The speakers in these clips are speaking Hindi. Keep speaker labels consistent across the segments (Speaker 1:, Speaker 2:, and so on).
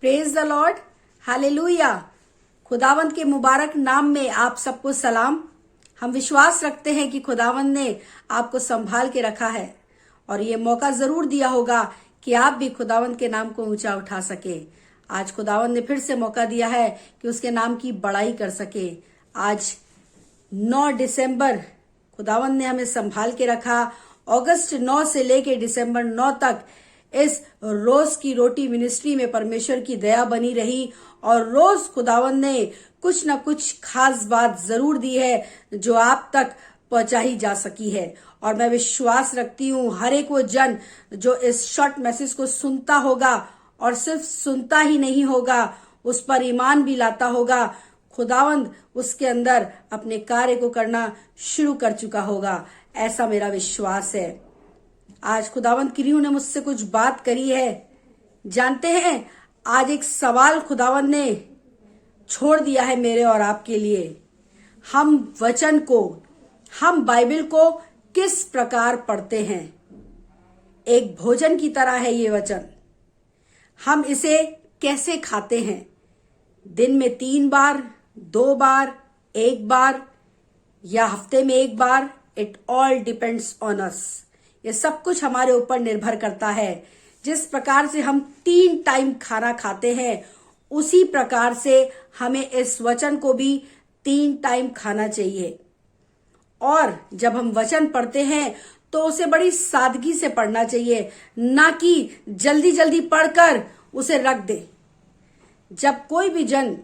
Speaker 1: Praise the Lord, hallelujah. खुदावंद के मुबारक नाम में आप सबको सलाम। हम विश्वास रखते हैं कि खुदावंद ने आपको संभाल के रखा है और ये मौका जरूर दिया होगा कि आप भी खुदावंद के नाम को ऊंचा उठा सके। आज खुदावंद ने फिर से मौका दिया है कि उसके नाम की बड़ाई कर सके। आज 9 दिसंबर खुदावंद ने हमें संभाल के रखा। अगस्त 9 से लेके दिसंबर 9 तक इस रोज की रोटी मिनिस्ट्री में परमेश्वर की दया बनी रही और रोज खुदावंद ने कुछ न कुछ खास बात जरूर दी है जो आप तक पहुंचाई जा सकी है। और मैं विश्वास रखती हूँ हर एक वो जन जो इस शॉर्ट मैसेज को सुनता होगा और सिर्फ सुनता ही नहीं होगा, उस पर ईमान भी लाता होगा, खुदावंद उसके अंदर अपने कार्य को करना शुरू कर चुका होगा, ऐसा मेरा विश्वास है। आज खुदावंद की रूह ने मुझसे कुछ बात करी है। जानते हैं, आज एक सवाल खुदावंद ने छोड़ दिया है मेरे और आपके लिए। हम वचन को, हम बाइबल को किस प्रकार पढ़ते हैं? एक भोजन की तरह है ये वचन। हम इसे कैसे खाते हैं? दिन में 3 बार, 2 बार, 1 बार या हफ्ते में 1 बार? It all depends on us. ये सब कुछ हमारे ऊपर निर्भर करता है। जिस प्रकार से हम 3 टाइम खाना खाते हैं, उसी प्रकार से हमें इस वचन को भी 3 टाइम खाना चाहिए। और जब हम वचन पढ़ते हैं तो उसे बड़ी सादगी से पढ़ना चाहिए, ना कि जल्दी जल्दी पढ़कर उसे रख दे। जब कोई भी जन,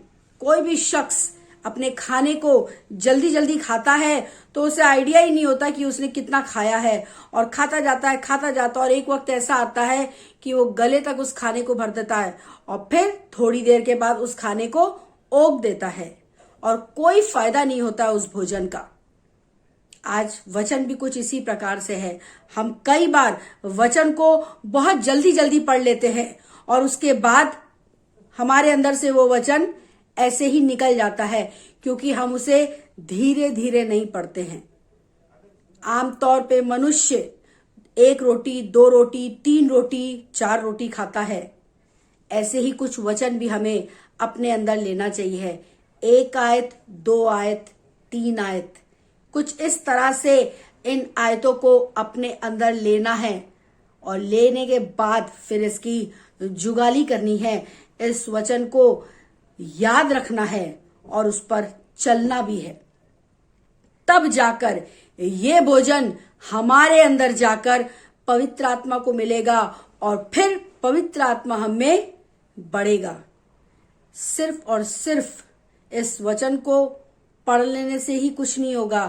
Speaker 1: कोई भी शख्स अपने खाने को जल्दी जल्दी खाता है तो उसे आइडिया ही नहीं होता कि उसने कितना खाया है, और खाता जाता है और एक वक्त ऐसा आता है कि वो गले तक उस खाने को भर देता है और फिर थोड़ी देर के बाद उस खाने को ओग देता है और कोई फायदा नहीं होता उस भोजन का। आज वचन भी कुछ इसी प्रकार से है। हम कई बार वचन को बहुत जल्दी जल्दी पढ़ लेते हैं और उसके बाद हमारे अंदर से वो वचन ऐसे ही निकल जाता है, क्योंकि हम उसे धीरे धीरे नहीं पढ़ते हैं। आमतौर पे मनुष्य 1 रोटी, 2 रोटी, 3 रोटी, 4 रोटी खाता है। ऐसे ही कुछ वचन भी हमें अपने अंदर लेना चाहिए। 1 आयत, 2 आयत, 3 आयत, कुछ इस तरह से इन आयतों को अपने अंदर लेना है और लेने के बाद फिर इसकी जुगाली करनी है। इस वचन को याद रखना है और उस पर चलना भी है। तब जाकर ये भोजन हमारे अंदर जाकर पवित्र आत्मा को मिलेगा और फिर पवित्र आत्मा हमें बढ़ेगा। सिर्फ और सिर्फ इस वचन को पढ़ लेने से ही कुछ नहीं होगा,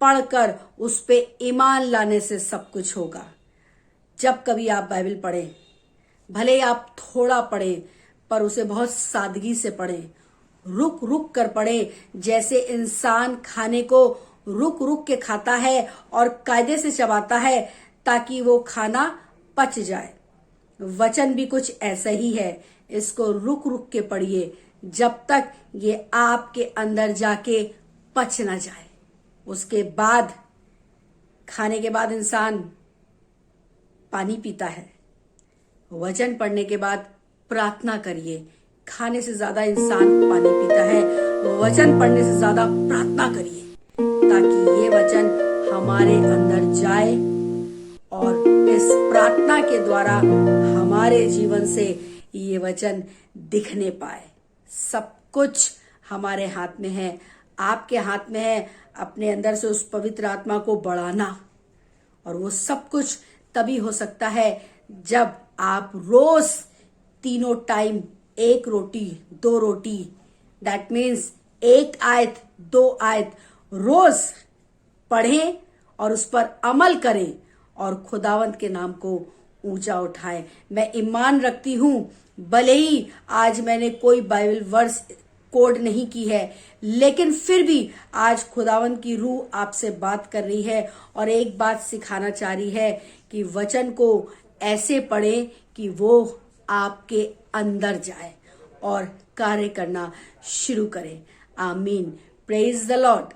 Speaker 1: पढ़कर उस पे ईमान लाने से सब कुछ होगा। जब कभी आप बाइबल पढ़ें, भले आप थोड़ा पढ़ें पर उसे बहुत सादगी से पढ़ें, रुक रुक कर पढ़ें, जैसे इंसान खाने को रुक रुक के खाता है और कायदे से चबाता है ताकि वो खाना पच जाए। वचन भी कुछ ऐसा ही है। इसको रुक रुक के पढ़िए जब तक ये आपके अंदर जाके पच ना जाए। उसके बाद, खाने के बाद इंसान पानी पीता है। वचन पढ़ने के बाद प्रार्थना करिए। खाने से ज्यादा इंसान पानी पीता है, वचन पढ़ने से ज्यादा प्रार्थना करिए ताकि ये वचन हमारे अंदर जाए और इस प्रार्थना के द्वारा हमारे जीवन से ये वचन दिखने पाए। सब कुछ हमारे हाथ में है, आपके हाथ में है, अपने अंदर से उस पवित्र आत्मा को बढ़ाना। और वो सब कुछ तभी हो सकता है जब आप रोज 3 time 1 roti, 2 roti, that means 1 आयत, 2 आयत रोज पढ़ें और उस पर अमल करें और खुदावंत के नाम को ऊंचा उठाएं। मैं ईमान रखती हूं, भले ही आज मैंने कोई बाइबल वर्स कोड नहीं की है, लेकिन फिर भी आज खुदावंत की रूह आपसे बात कर रही है और एक बात सिखाना चाह रही है कि वचन को ऐसे पढ़ें कि वो आपके अंदर जाए और कार्य करना शुरू करें। आमीन। Praise the Lord.